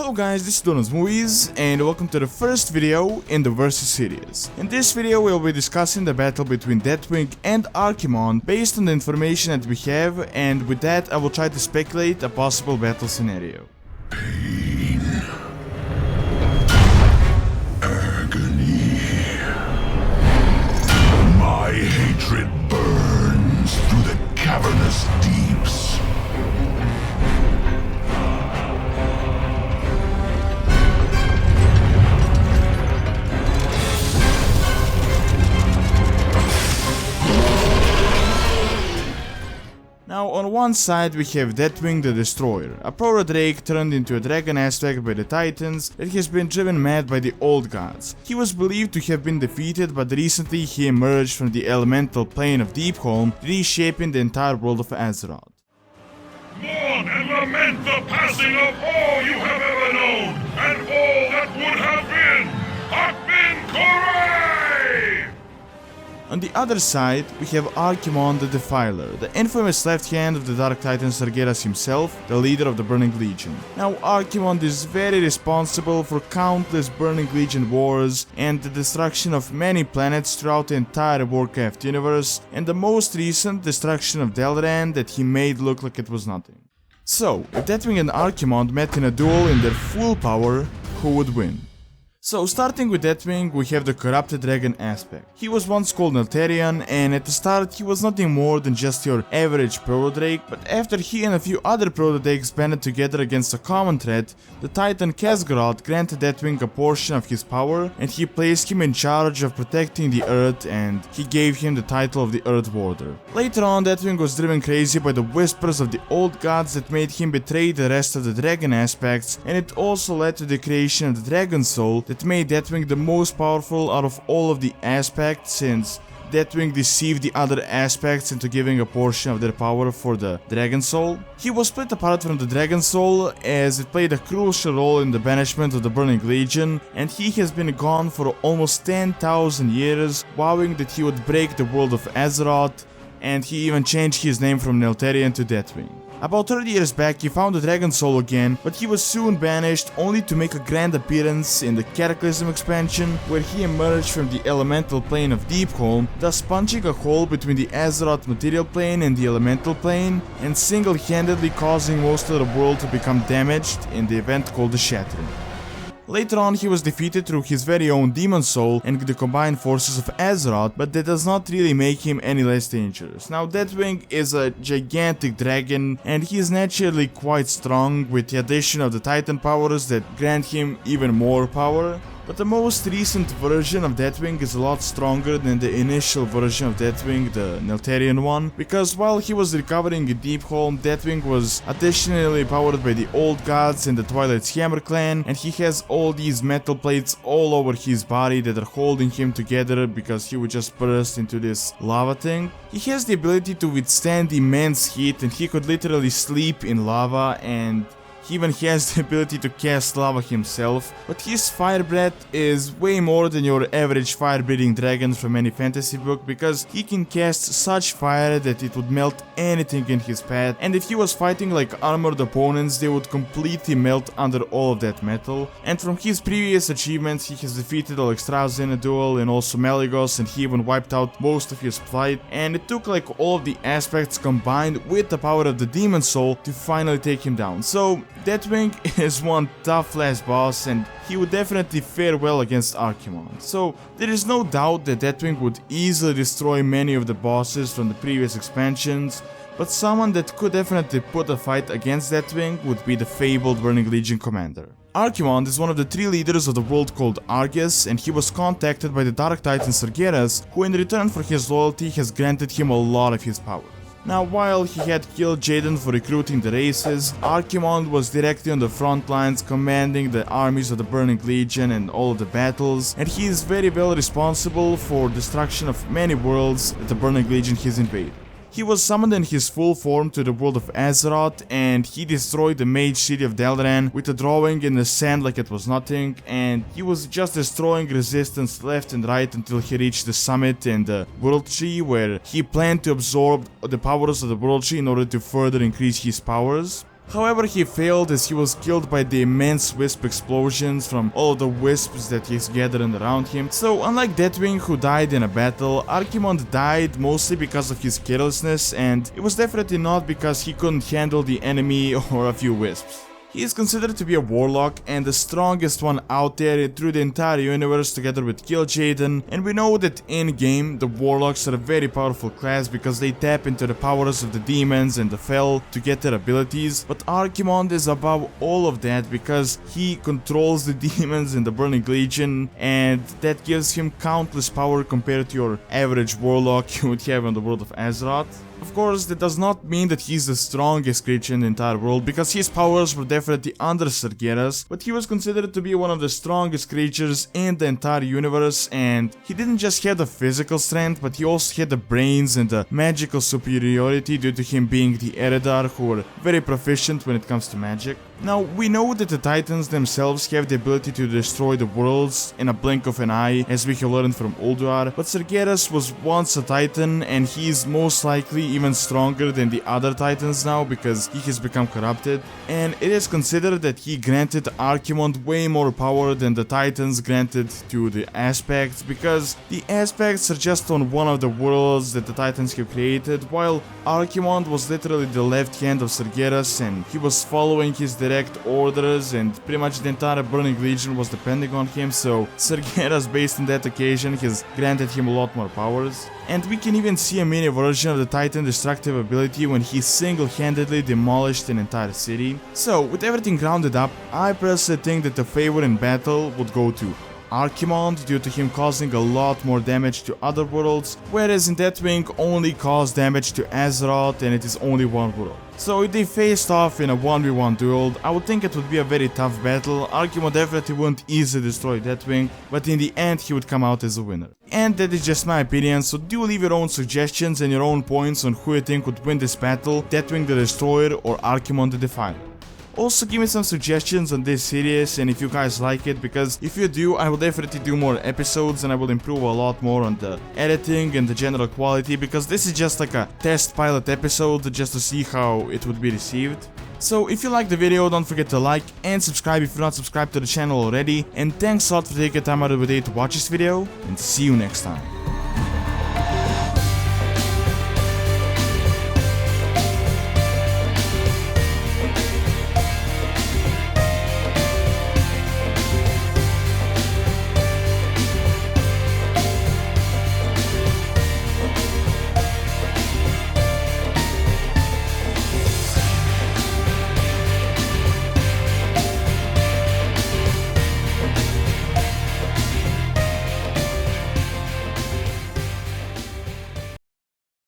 Hello guys, this is Donald's Movies, and welcome to the first video in the Versus series. In this video we'll be discussing the battle between Deathwing and Archimonde based on the information that we have, and with that I will try to speculate a possible battle scenario. Pain. Agony. My hatred burns through the cavernous deeps. Now, on one side we have Deathwing the Destroyer, a proto-drake turned into a dragon aspect by the Titans that has been driven mad by the old gods. He was believed to have been defeated, but recently he emerged from the elemental plane of Deepholm, reshaping the entire world of Azeroth. Mourn and lament the passing of all you have ever known, and all that would have been. Hakmin Korai! On the other side, we have Archimonde the Defiler, the infamous left hand of the Dark Titan Sargeras himself, the leader of the Burning Legion. Now, Archimonde is very responsible for countless Burning Legion wars and the destruction of many planets throughout the entire Warcraft universe, and the most recent destruction of Dalaran that he made look like it was nothing. So, if Deathwing and Archimonde met in a duel in their full power, who would win? So, starting with Deathwing, we have the corrupted dragon aspect. He was once called Neltharion, and at the start he was nothing more than just your average proto-drake, but after he and a few other proto-drakes banded together against a common threat, the Titan Khaz'goroth granted Deathwing a portion of his power, and he placed him in charge of protecting the Earth, and he gave him the title of the Earth Warder. Later on, Deathwing was driven crazy by the whispers of the old gods that made him betray the rest of the dragon aspects, and it also led to the creation of the Dragon Soul that made Deathwing the most powerful out of all of the aspects, since Deathwing deceived the other aspects into giving a portion of their power for the Dragon Soul. He was split apart from the Dragon Soul as it played a crucial role in the banishment of the Burning Legion, and he has been gone for almost 10,000 years, vowing that he would break the world of Azeroth, and he even changed his name from Neltharion to Deathwing. About 30 years back he found the Dragon Soul again, but he was soon banished, only to make a grand appearance in the Cataclysm expansion, where he emerged from the elemental plane of Deepholm, thus punching a hole between the Azeroth material plane and the elemental plane, and single-handedly causing most of the world to become damaged in the event called the Shattering. Later on he was defeated through his very own Demon Soul and the combined forces of Azeroth, but that does not really make him any less dangerous. Now, Deathwing is a gigantic dragon, and he is naturally quite strong, with the addition of the Titan powers that grant him even more power. But the most recent version of Deathwing is a lot stronger than the initial version of Deathwing, the Neltharion one, because while he was recovering in Deepholm, Deathwing was additionally powered by the old gods and the Twilight's Hammer clan, and he has all these metal plates all over his body that are holding him together because he would just burst into this lava thing. He has the ability to withstand immense heat, and he could literally sleep in lava, and he even has the ability to cast lava himself, but his fire breath is way more than your average fire-breathing dragon from any fantasy book, because he can cast such fire that it would melt anything in his path, and if he was fighting like armored opponents, they would completely melt under all of that metal. And from his previous achievements, he has defeated Alexstrasza in a duel and also Malygos, and he even wiped out most of his flight, and it took like all of the aspects combined with the power of the Demon Soul to finally take him down. So Deathwing is one tough last boss, and he would definitely fare well against Archimonde. So there is no doubt that Deathwing would easily destroy many of the bosses from the previous expansions, but someone that could definitely put a fight against Deathwing would be the fabled Burning Legion commander. Archimonde is one of the 3 leaders of the world called Argus, and he was contacted by the Dark Titan Sargeras, who in return for his loyalty has granted him a lot of his power. Now, while he had killed Jaden for recruiting the races, Archimonde was directly on the front lines commanding the armies of the Burning Legion and all of the battles, and he is very well responsible for destruction of many worlds that the Burning Legion has invaded. He was summoned in his full form to the world of Azeroth, and he destroyed the mage city of Dalaran with a drawing in the sand like it was nothing, and he was just destroying resistance left and right until he reached the summit in the World Tree, where he planned to absorb the powers of the World Tree in order to further increase his powers. However, he failed as he was killed by the immense wisp explosions from all the wisps that he's gathering around him. So unlike Deathwing, who died in a battle, Archimonde died mostly because of his carelessness, and it was definitely not because he couldn't handle the enemy or a few wisps. He is considered to be a warlock and the strongest one out there through the entire universe together with Kil'jaeden, and we know that in-game the warlocks are a very powerful class because they tap into the powers of the demons and the Fel to get their abilities, but Archimonde is above all of that because he controls the demons in the Burning Legion, and that gives him countless power compared to your average warlock you would have in the world of Azeroth. Of course, that does not mean that he's the strongest creature in the entire world, because his powers were definitely under Sargeras, but he was considered to be one of the strongest creatures in the entire universe, and he didn't just have the physical strength, but he also had the brains and the magical superiority due to him being the Eredar, who were very proficient when it comes to magic. Now, we know that the Titans themselves have the ability to destroy the worlds in a blink of an eye, as we have learned from Ulduar, but Sargeras was once a Titan, and he is most likely even stronger than the other Titans now because he has become corrupted, and it is considered that he granted Archimonde way more power than the Titans granted to the Aspects, because the Aspects are just on one of the worlds that the Titans have created, while Archimonde was literally the left hand of Sargeras, and he was following his direct orders, and pretty much the entire Burning Legion was depending on him, so Sargeras, based on that occasion, has granted him a lot more powers. And we can even see a mini version of the Titan destructive ability when he single-handedly demolished an entire city. So, with everything rounded up, I personally think that the favor in battle would go to Archimonde due to him causing a lot more damage to other worlds, whereas in Deathwing only caused damage to Azeroth and it is only one world. So if they faced off in a 1v1 duel, I would think it would be a very tough battle. Archimonde definitely wouldn't easily destroy Deathwing, but in the end he would come out as a winner. And that is just my opinion, so do leave your own suggestions and your own points on who you think would win this battle, Deathwing the Destroyer or Archimonde the Defiler. Also, give me some suggestions on this series and if you guys like it, because if you do, I will definitely do more episodes and I will improve a lot more on the editing and the general quality, because this is just like a test pilot episode just to see how it would be received. So if you liked the video, don't forget to like and subscribe if you're not subscribed to the channel already, and thanks a lot for taking time out of your day to watch this video, and see you next time.